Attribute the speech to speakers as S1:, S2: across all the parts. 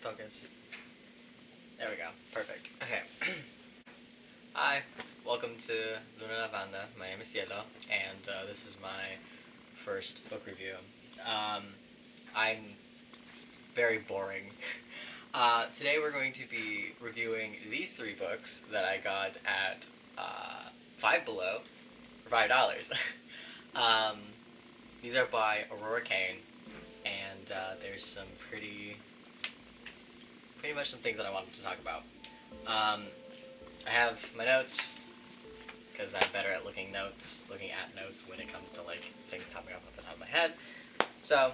S1: Focus. There we go. Perfect. Okay. Hi. Welcome to Luna Lavanda. My name is Cielo, and this is my first book review. I'm very boring. Today we're going to be reviewing these three books that I got at Five Below for $5. These are by Aurora Kane, and there's some pretty much some things that I wanted to talk about. I have my notes, because I'm better at looking at notes when it comes to like things popping up off the top of my head. So,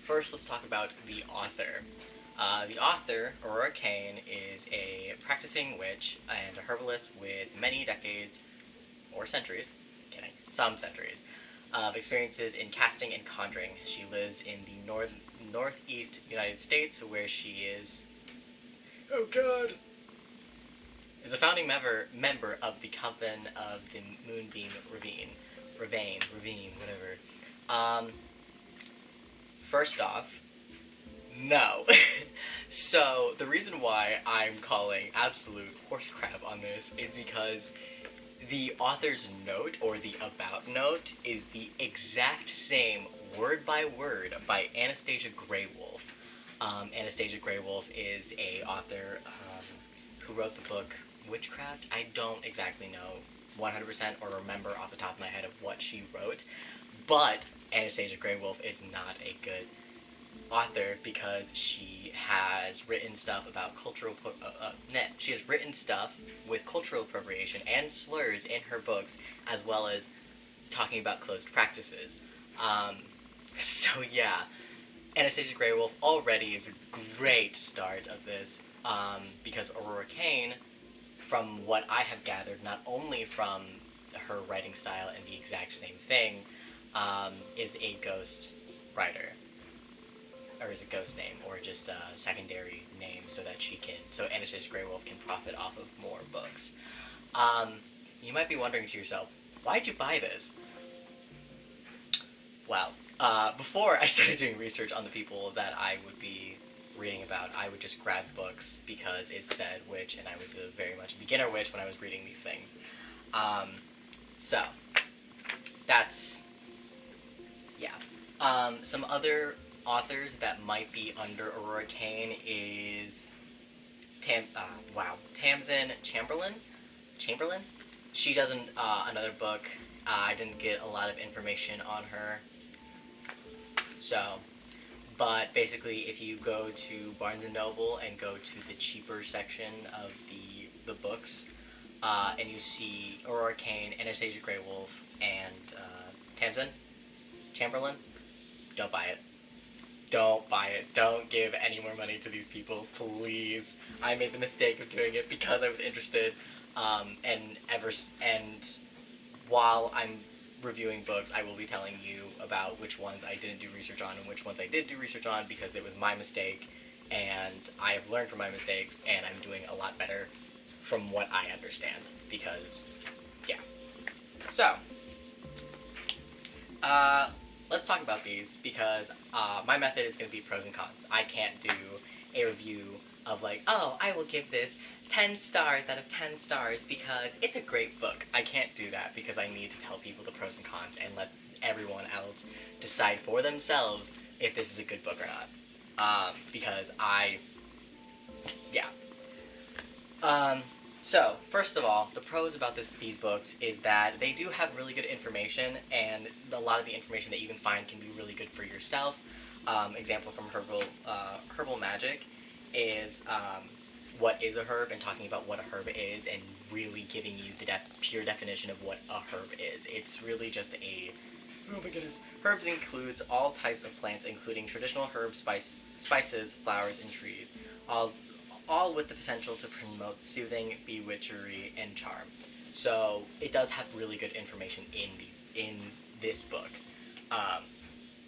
S1: first let's talk about the author. The author, Aurora Kane, is a practicing witch and a herbalist with many decades, or centuries, some centuries, of experiences in casting and conjuring. She lives in the northeast United States, where she is a founding member of the Coven of the Moonbeam Ravine, whatever. First off, no. So, the reason why I'm calling absolute horse crap on this is because the author's note, or the about note, is the exact same, word by word, by Anastasia Greywolf. Anastasia Greywolf is a author who wrote the book Witchcraft. I don't exactly know 100% or remember off the top of my head of what she wrote, but Anastasia Greywolf is not a good author because she has written stuff about she has written stuff with cultural appropriation and slurs in her books, as well as talking about closed practices. So yeah, Anastasia Greywolf already is a great start of this, because Aurora Kane, from what I have gathered, not only from her writing style and the exact same thing, is a ghost writer. Or is a ghost name, or just a secondary name, so Anastasia Greywolf can profit off of more books. You might be wondering to yourself, why'd you buy this? Well, before I started doing research on the people that I would be reading about, I would just grab books because it said witch, and I was a very much beginner witch when I was reading these things. So, that's, yeah. Some other authors that might be under Aurora Kane is Tamsin Chamberlain. She does another book. I didn't get a lot of information on her. So, but basically, if you go to Barnes & Noble and go to the cheaper section of the books, and you see Aurora Kane, Anastasia Greywolf, and Tamsin Chamberlain, don't buy it. Don't buy it. Don't give any more money to these people, please. I made the mistake of doing it because I was interested, and while I'm reviewing books, I will be telling you about which ones I didn't do research on and which ones I did do research on, because it was my mistake, and I have learned from my mistakes, and I'm doing a lot better from what I understand, because, yeah. So, let's talk about these, because my method is going to be pros and cons. I can't do a review of like, oh, I will give this 10 stars out of 10 stars because it's a great book. I can't do that because I need to tell people the pros and cons and let everyone else decide for themselves if this is a good book or not. So, first of all, the pros about these books is that they do have really good information, and a lot of the information that you can find can be really good for yourself. Example from Herbal Magic is what is a herb, and talking about what a herb is, and really giving you the pure definition of what a herb is. It's really just oh my goodness. Herbs includes all types of plants, including traditional herbs, spices, flowers, and trees, all with the potential to promote soothing, bewitchery, and charm. So it does have really good information in this book,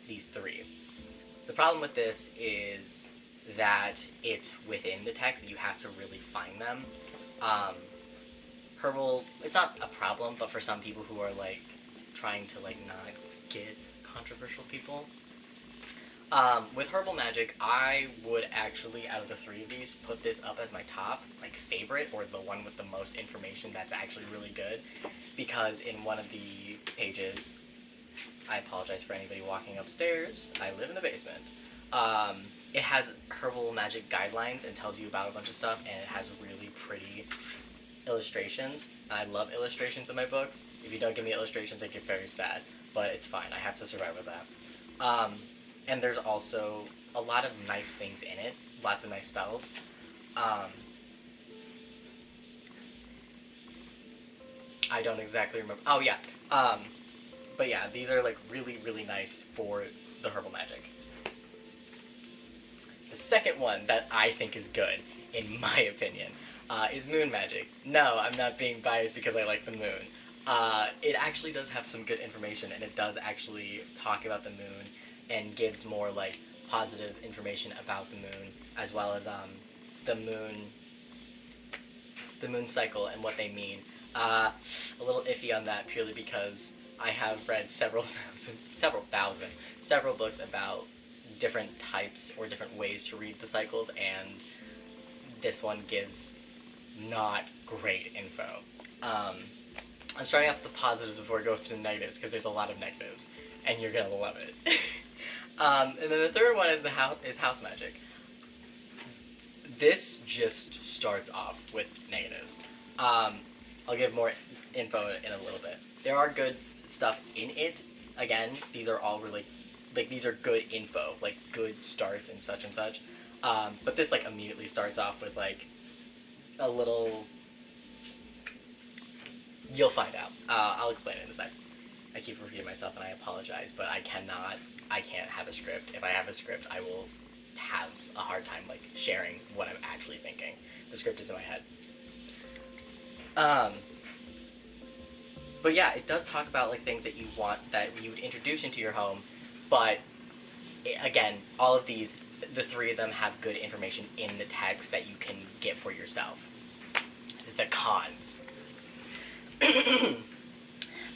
S1: these three. The problem with this is that it's within the text, and you have to really find them. It's not a problem, but for some people who are like trying to like not get controversial people, With Herbal Magic, I would actually, out of the three of these, put this up as my top, like, favorite, or the one with the most information that's actually really good, because in one of the pages, I apologize for anybody walking upstairs, I live in the basement, it has Herbal Magic guidelines and tells you about a bunch of stuff, and it has really pretty illustrations. I love illustrations in my books. If you don't give me illustrations, I get very sad, but it's fine, I have to survive with that. And there's also a lot of nice things in it, lots of nice spells. I don't exactly remember. Oh yeah. But yeah, these are like really, really nice for the Herbal Magic. The second one that I think is good, in my opinion, is Moon Magic. No, I'm not being biased because I like the moon. It actually does have some good information, and it does actually talk about the moon and gives more like positive information about the moon, as well as the moon cycle and what they mean. A little iffy on that purely because I have read several books about different types or different ways to read the cycles, and this one gives not great info. I'm starting off with the positives before I go to the negatives because there's a lot of negatives, and you're gonna love it. And then the third one is house magic. This just starts off with negatives. I'll give more info in a little bit. There are good stuff in it. Again, these are all really, like, these are good info, like good starts and such and such. But this like immediately starts off with like a little. You'll find out. I'll explain it in a sec. I keep repeating myself and I apologize, but I can't have a script. If I have a script, I will have a hard time like sharing what I'm actually thinking. The script is in my head. But yeah, it does talk about like things that you want, that you would introduce into your home, but again, all of these, the three of them have good information in the text that you can get for yourself. The cons.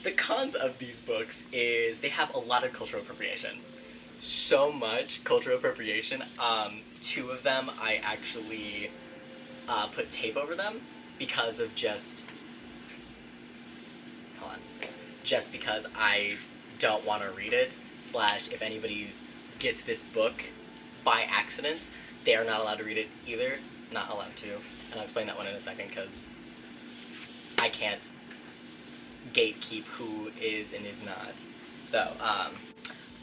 S1: The cons of these books is they have a lot of cultural appropriation. So much cultural appropriation. Two of them I actually put tape over them because of just because I don't want to read it, / if anybody gets this book by accident, they are not allowed to read it either. Not allowed to. And I'll explain that one in a second because I can't gatekeep who is and is not. So,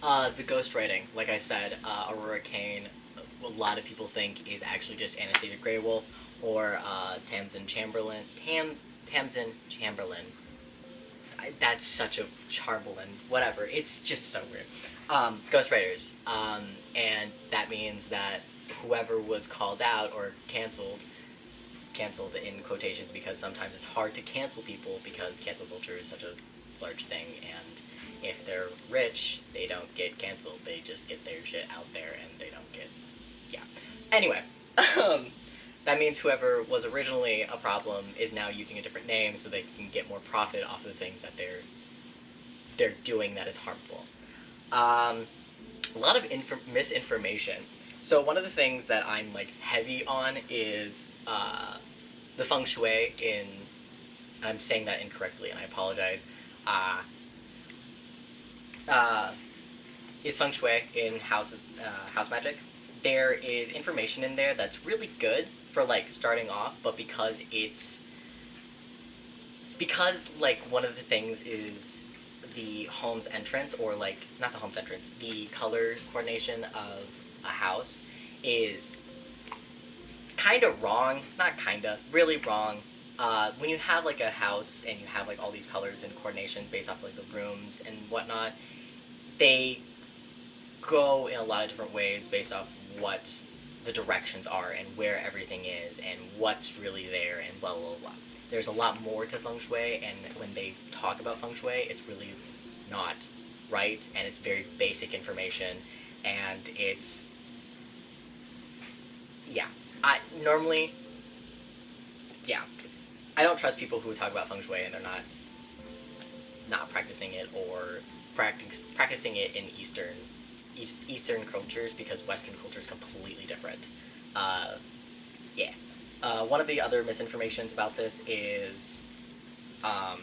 S1: the ghostwriting, like I said, Aurora Kane, a lot of people think is actually just Anastasia Graywolf or Tamsin Chamberlain. Tamsin Chamberlain. That's such a Chamberlain. Whatever. It's just so weird. Ghostwriters. And that means that whoever was called out or canceled in quotations, because sometimes it's hard to cancel people because cancel culture is such a large thing, and if they're rich, they don't get canceled. They just get their shit out there and they don't get... Yeah. Anyway, that means whoever was originally a problem is now using a different name so they can get more profit off of the things that they're doing that is harmful. A lot of misinformation. So one of the things that I'm like heavy on is the feng shui in... I'm saying that incorrectly and I apologize. Is feng shui in house magic. There is information in there that's really good for like starting off, but because like one of the things is the home's entrance, or like not the home's entrance, the color coordination of a house is kind of wrong. Not kinda, really wrong. When you have like a house and you have like all these colors and coordinations based off like the rooms and whatnot, they go in a lot of different ways based off what the directions are and where everything is and what's really there and blah blah blah. There's a lot more to feng shui, and when they talk about feng shui, it's really not right, and it's very basic information, and it's... Yeah. I don't trust people who talk about feng shui and they're not practicing it, or practicing it in Eastern Eastern cultures, because Western culture is completely different. Uh, yeah. One of the other misinformations about this is, um,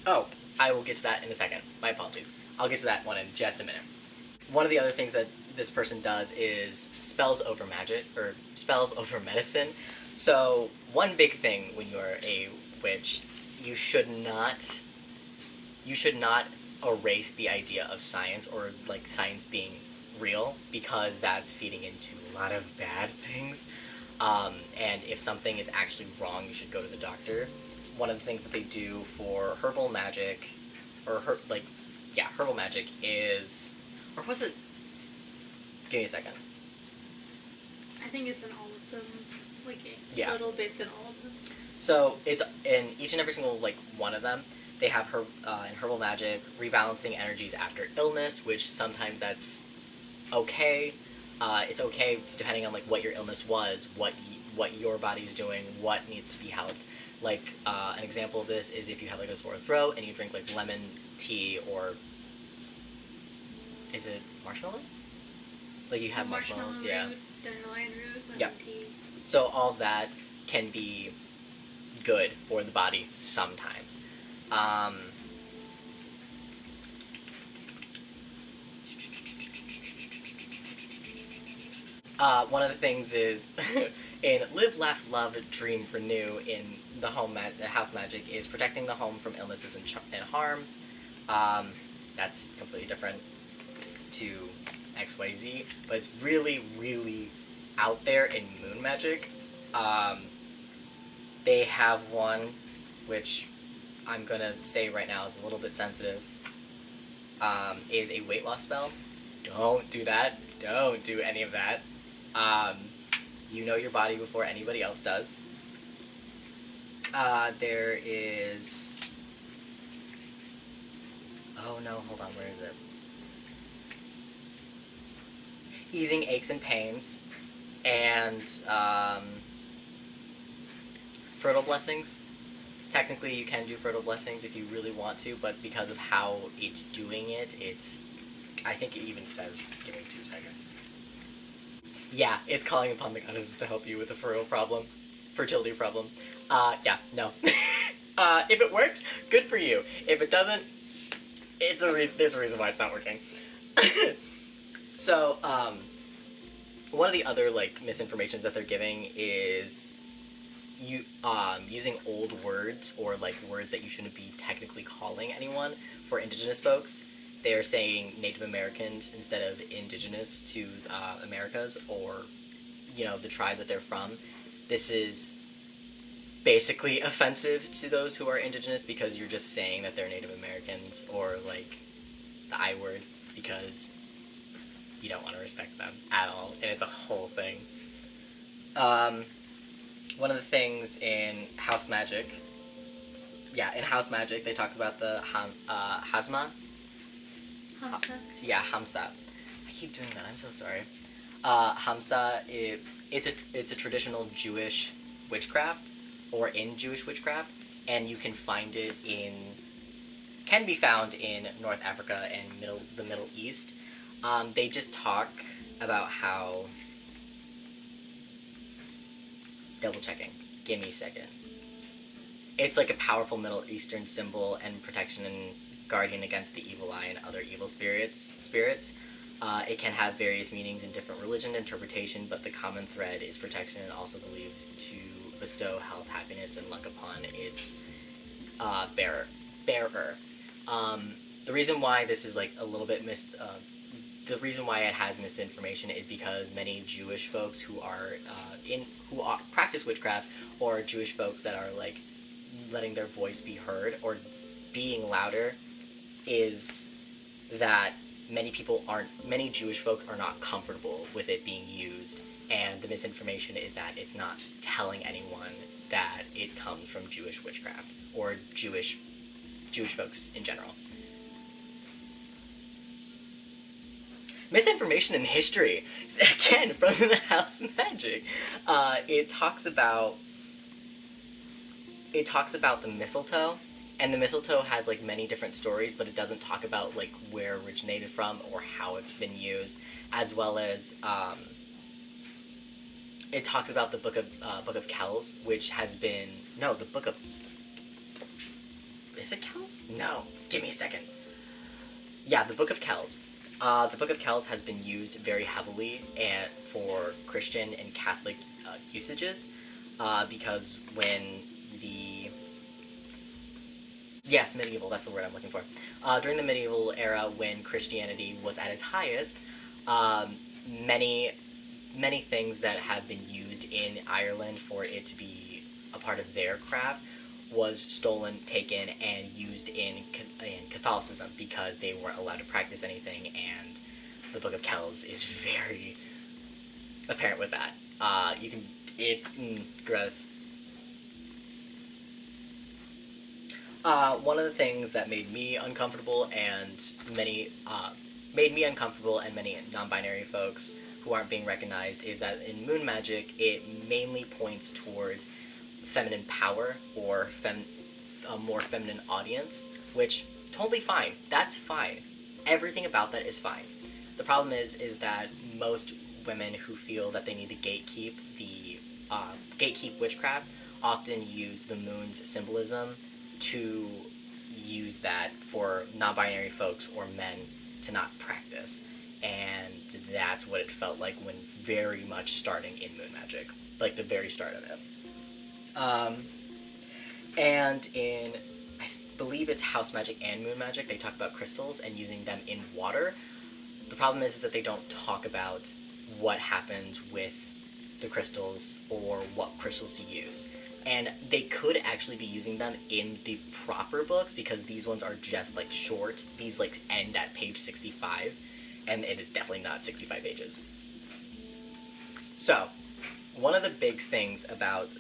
S1: oh, I will get to that in a second. My apologies. I'll get to that one in just a minute. One of the other things that this person does is spells over magic, or spells over medicine. So one big thing when you are a witch, you should not erase the idea of science, or like science being real, because that's feeding into a lot of bad things. And if something is actually wrong, you should go to the doctor. One of the things that they do for herbal magic, herbal magic is, or was it? Give me a second.
S2: I think it's in all of them, like
S1: Yeah.
S2: little bits in all of them.
S1: So it's in each and every single one of them. They have in herbal magic rebalancing energies after illness, which sometimes that's okay. It's okay depending on what your illness was, what your body's doing, what needs to be helped. An example of this is if you have a sore throat and you drink lemon tea, or is it marshmallows? You have marshmallows, yeah.
S2: Root, dandelion root, lemon
S1: Yep.
S2: tea.
S1: So all that can be good for the body sometimes. One of the things is in Live, Laugh, Love, Dream, Renew in the house magic is protecting the home from illnesses and harm. That's completely different to XYZ, but it's really, really out there in moon magic. They have one, which I'm gonna say right now is a little bit sensitive, is a weight loss spell. Don't do that. Don't do any of that. You know your body before anybody else does. There is... Oh no, hold on, where is it? Easing aches and pains, and fertile blessings. Technically, you can do fertile blessings if you really want to, but because of how it's doing it, I think it even says, give me 2 seconds. Yeah, it's calling upon the goddesses to help you with the fertility problem. Yeah, no. If it works, good for you. If it doesn't, there's a reason why it's not working. So, one of the other misinformations that they're giving is using old words, or words that you shouldn't be technically calling anyone. For indigenous folks, they're saying Native Americans instead of indigenous to Americas, or the tribe that they're from. This is basically offensive to those who are indigenous, because you're just saying that they're Native Americans, or the I word, because you don't want to respect them at all, and it's a whole thing. One of the things in house magic, they talk about the Hasma.
S2: Hamsa.
S1: Hamsa. I keep doing that, I'm so sorry. Hamsa, it's a traditional Jewish witchcraft, or in Jewish witchcraft, and you can be found in North Africa and the Middle East. They just talk about how... Double checking. Give me a second. It's a powerful Middle Eastern symbol and protection and guardian against the evil eye and other evil spirits. It can have various meanings in different religion interpretation, but the common thread is protection, and also believes to bestow health, happiness, and luck upon its bearer. The reason why this is a little bit the reason why it has misinformation is because many Jewish folks who practice witchcraft, or Jewish folks that are letting their voice be heard or being louder, is that many Jewish folk are not comfortable with it being used, and the misinformation is that it's not telling anyone that it comes from Jewish witchcraft, or Jewish folks in general. Misinformation in history, again, from the house magic. It talks about the mistletoe, And the mistletoe has like many different stories, but it doesn't talk about like where it originated from or how it's been used, as well as it talks about the Book of Kells, which has been no the Book of is it Kells? No, give me a second. Yeah, the Book of Kells. The Book of Kells has been used very heavily for Christian and Catholic usages, because when the yes, medieval, that's the word I'm looking for. During the medieval era, when Christianity was at its highest, many many things that have been used in Ireland for it to be a part of their craft was stolen, taken, and used in Catholicism because they weren't allowed to practice anything, and the Book of Kells is very apparent with that. You can gross. One of the things that made me uncomfortable and many non-binary folks who aren't being recognized is that in moon magic it mainly points towards feminine power or a more feminine audience, which totally fine. That's fine. Everything about that is fine. The problem is that most women who feel that they need to gatekeep witchcraft often use the moon's symbolism to use that for non-binary folks or men to not practice, and that's what it felt like when very much starting in moon magic, like the very start of it. And in, I believe it's house magic and moon magic, they talk about crystals and using them in water. The problem is that they don't talk about what happens with the crystals or what crystals to use. And they could actually be using them in the proper books because these ones are just like short. These like end at page 65, and it is definitely not 65 pages. So, one of the big things about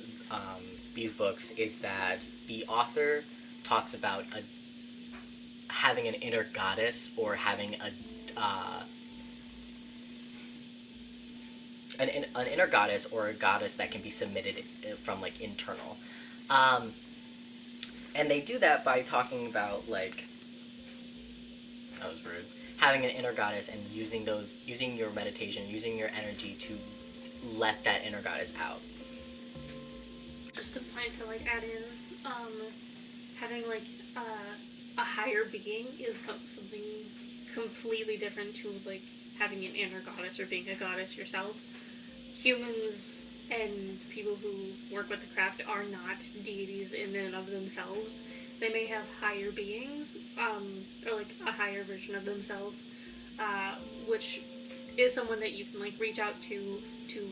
S1: these books is that the author talks about having an inner goddess or having an inner goddess or a goddess that can be submitted from like internal, and they do that by talking about like that was rude having an inner goddess and using your meditation, using your energy to let that inner goddess out.
S2: Just a point to like add in, having like a higher being is something completely different to like having an inner goddess or being a goddess yourself. Humans and people who work with the craft are not deities in and of themselves. They may have higher beings, or like a higher version of themselves, which is someone that you can like reach out to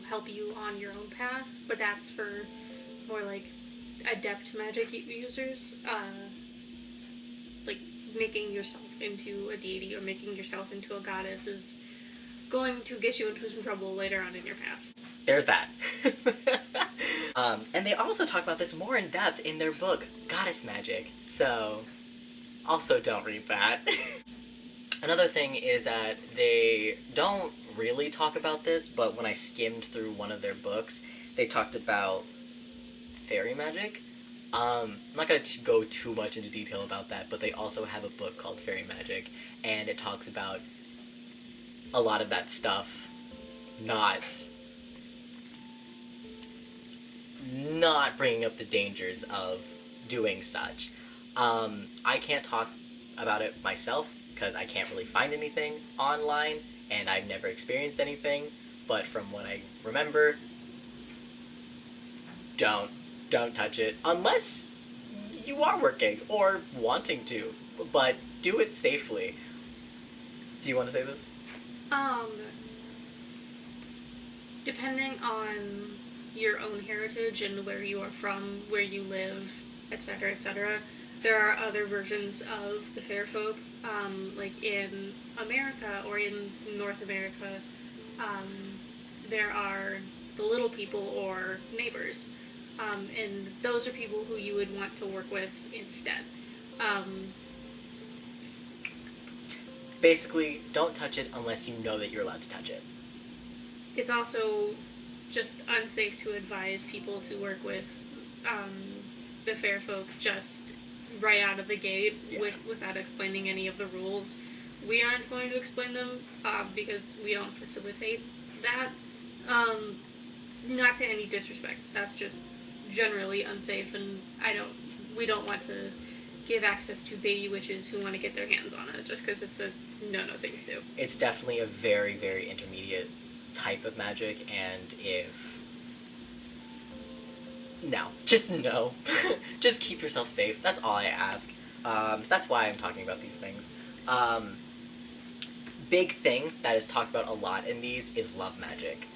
S2: help you on your own path, but that's for more like adept magic users, like making yourself into a deity or making yourself into a goddess is going to get you into some trouble later on in your path.
S1: There's that. And they also talk about this more in depth in their book, Goddess Magic, so also don't read that. Another thing is that they don't really talk about this, but when I skimmed through one of their books, they talked about fairy magic. I'm not going to go too much into detail about that, but they also have a book called Fairy Magic, and it talks about a lot of that stuff not bringing up the dangers of doing such. I can't talk about it myself because I can't really find anything online, and I've never experienced anything, but from what I remember, don't touch it unless you are working or wanting to, but do it safely. Do you want to say this?
S2: Depending on your own heritage and where you are from, where you live, etc., etc., there are other versions of the fair folk, like in America or in North America, there are the little people or neighbors, and those are people who you would want to work with instead.
S1: Basically, don't touch it unless you know that you're allowed to touch it.
S2: It's also just unsafe to advise people to work with the fair folk just right out of the gate
S1: Yeah.
S2: without explaining any of the rules. We aren't going to explain them because we don't facilitate that. Um, Not to any disrespect. That's just generally unsafe, and we don't want to give access to baby witches who want to get their hands on it just because it's a no-no thing to do.
S1: It's definitely a very, very intermediate type of magic, and if... No. Just no. Just keep yourself safe. That's all I ask. That's why I'm talking about these things. Big thing that is talked about a lot in these is love magic.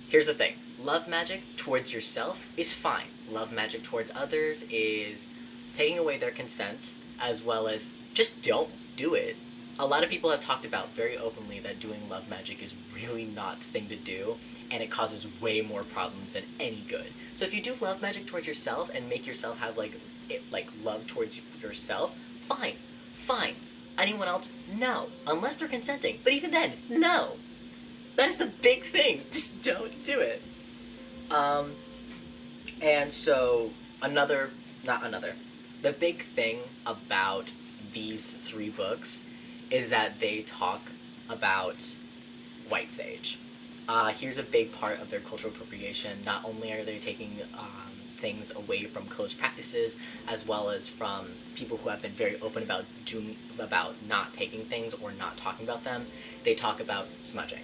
S1: Here's the thing. Love magic towards yourself is fine. Love magic towards others is taking away their consent, as well as just don't do it. A lot of people have talked about very openly that doing love magic is really not the thing to do, and it causes way more problems than any good. So if you do love magic towards yourself and make yourself have love towards yourself, fine. Anyone else, no. Unless they're consenting. But even then, no. That is the big thing. Just don't do it. And so the big thing about these 3 books is that they talk about white sage. Here's a big part of their cultural appropriation. Not only are they taking things away from closed practices, as well as from people who have been very open about not taking things or not talking about them, they talk about smudging.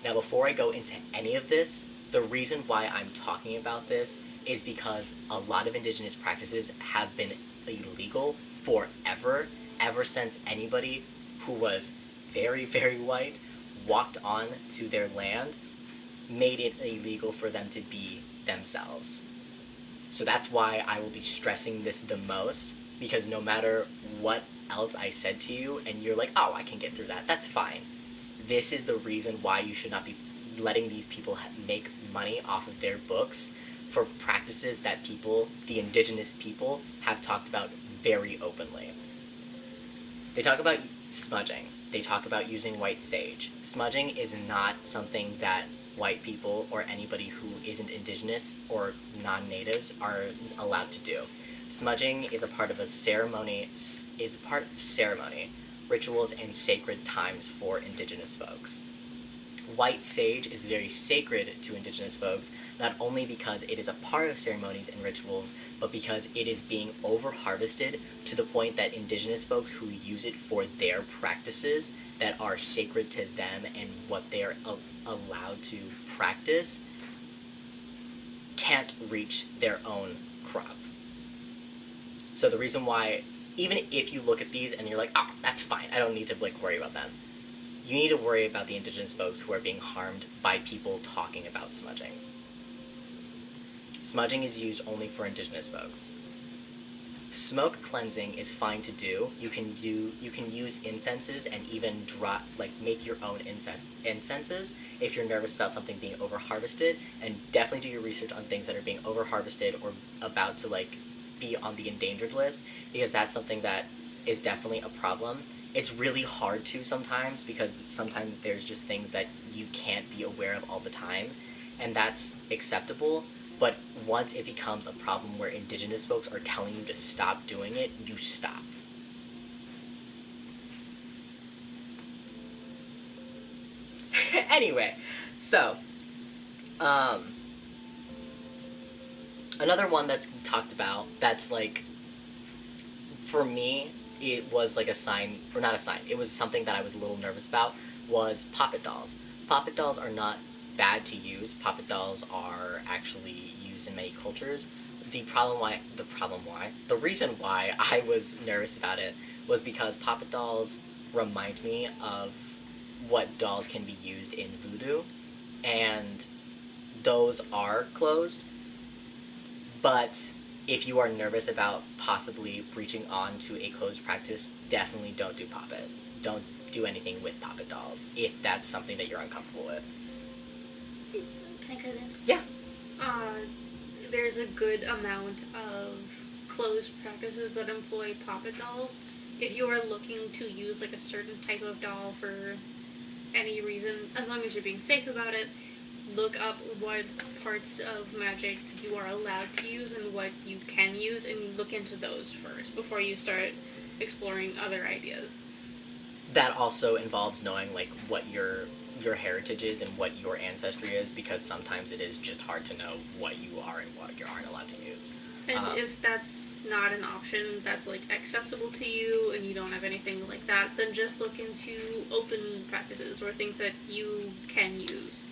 S1: Now, before I go into any of this, the reason why I'm talking about this is because a lot of indigenous practices have been illegal forever, ever since anybody who was very, very white walked on to their land, made it illegal for them to be themselves. So that's why I will be stressing this the most, because no matter what else I said to you, and you're like, oh, I can get through that, that's fine. This is the reason why you should not be letting these people make money off of their books for practices that the indigenous people, have talked about very openly. They talk about smudging. They talk about using white sage. Smudging is not something that white people or anybody who isn't indigenous or non-natives are allowed to do. Smudging is a part of ceremony, rituals, and sacred times for indigenous folks. White sage is very sacred to indigenous folks, not only because it is a part of ceremonies and rituals, but because it is being over-harvested to the point that indigenous folks who use it for their practices that are sacred to them and what they're allowed to practice can't reach their own crop. So the reason why, even if you look at these and you're like, oh, that's fine, I don't need to worry about them, you need to worry about the indigenous folks who are being harmed by people talking about smudging. Smudging is used only for indigenous folks. Smoke cleansing is fine to do. You can use incenses and even make your own incenses if you're nervous about something being over-harvested, and definitely do your research on things that are being over-harvested or about to be on the endangered list, because that's something that is definitely a problem. It's really hard to sometimes, because sometimes there's just things that you can't be aware of all the time, and that's acceptable. But once it becomes a problem where indigenous folks are telling you to stop doing it, you stop. Anyway, so, another one that's talked about that's for me, it was a sign, or not a sign, it was something that I was a little nervous about, was poppet dolls. Poppet dolls are not bad to use. Poppet dolls are actually used in many cultures. The reason why I was nervous about it was because poppet dolls remind me of what dolls can be used in voodoo, and those are closed. But if you are nervous about possibly breaching on to a closed practice, definitely don't do poppet. Don't do anything with poppet dolls if that's something that you're uncomfortable with.
S2: Can I cut in?
S1: Yeah.
S2: There's a good amount of closed practices that employ poppet dolls. If you are looking to use a certain type of doll for any reason, as long as you're being safe about it, look up what parts of magic you are allowed to use and what you can use, and look into those first before you start exploring other ideas.
S1: That also involves knowing like what your heritage is and what your ancestry is, because sometimes it is just hard to know what you are and what you aren't allowed to use.
S2: And if that's not an option that's like accessible to you and you don't have anything like that, then just look into open practices or things that you can use.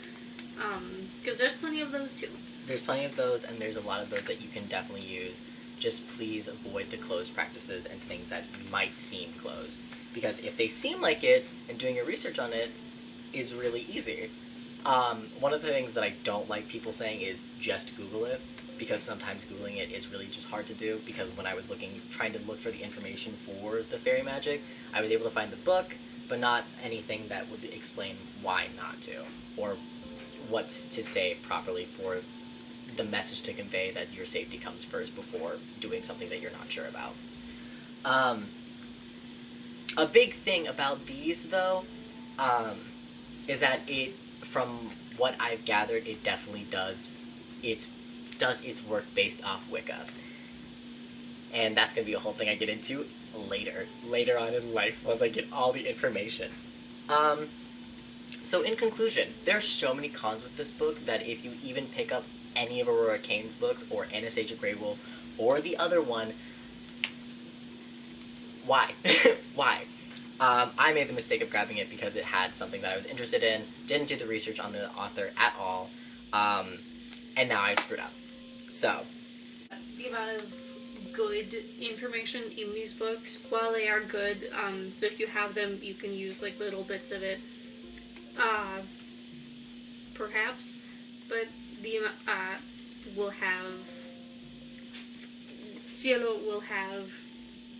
S2: Because there's plenty of those too.
S1: There's plenty of those, and there's a lot of those that you can definitely use. Just please avoid the closed practices and things that might seem closed. Because if they seem like it, and doing your research on it is really easy. One of the things that I don't like people saying is just Google it, because sometimes Googling it is really just hard to do, because when I was trying to look for the information for the fairy magic, I was able to find the book, but not anything that would explain why not to, or what to say properly for the message to convey that your safety comes first before doing something that you're not sure about. A big thing about these, though, is that from what I've gathered, it definitely does its work based off Wicca. And that's going to be a whole thing I get into later on in life, once I get all the information. So in conclusion, there are so many cons with this book that if you even pick up any of Aurora Kane's books, or Anastasia Grey Wolf, or the other one, why? Why? I made the mistake of grabbing it because it had something that I was interested in, didn't do the research on the author at all, and now I've screwed up. So,
S2: The amount of good information in these books, while they are good, so if you have them, you can use like little bits of it, perhaps, but the will have Cielo will have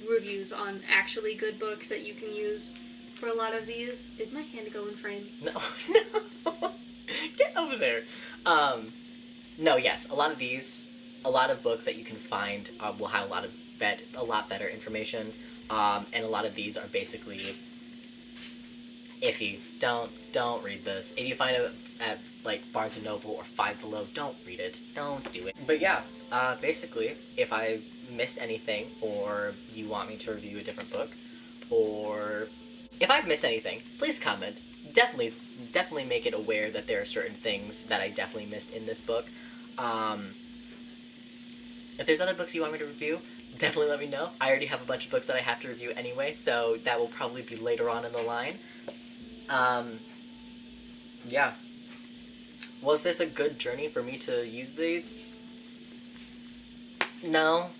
S2: reviews on actually good books that you can use for a lot of these. Did my hand go in frame?
S1: no, no, get over there. No, yes, a lot of books that you can find will have a lot better information, and a lot of these are basically iffy. Don't read this. If you find it at like Barnes & Noble or Five Below, don't read it. Don't do it. But yeah, basically, if I missed anything, or you want me to review a different book, or if I've missed anything, please comment. Definitely make it aware that there are certain things that I definitely missed in this book. If there's other books you want me to review, definitely let me know. I already have a bunch of books that I have to review anyway, so that will probably be later on in the line. Yeah. Was this a good journey for me to use these? No.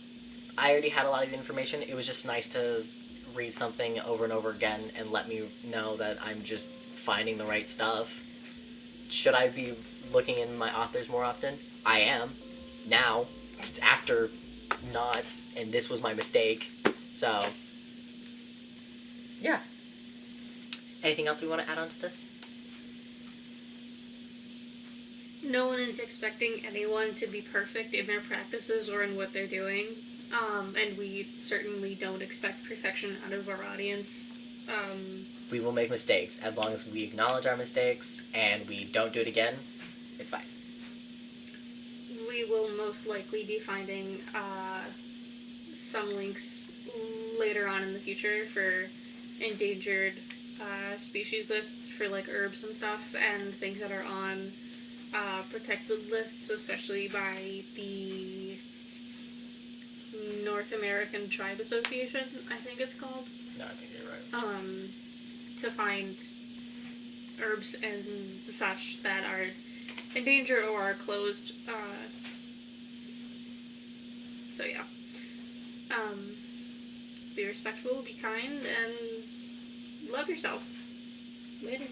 S1: I already had a lot of information. It was just nice to read something over and over again and let me know that I'm just finding the right stuff. Should I be looking in my authors more often? I am. Now. After not. And this was my mistake. So. Yeah. Anything else we want to add on to this?
S2: No one is expecting anyone to be perfect in their practices or in what they're doing. And we certainly don't expect perfection out of our audience.
S1: We will make mistakes. As long as we acknowledge our mistakes and we don't do it again, it's fine.
S2: We will most likely be finding some links later on in the future for endangered species lists for like herbs and stuff, and things that are on protected lists, especially by the North American Tribe Association, I think it's called.
S1: No, I think you're right.
S2: To find herbs and such that are endangered or are closed. So yeah. Be respectful, be kind, and love yourself. Later.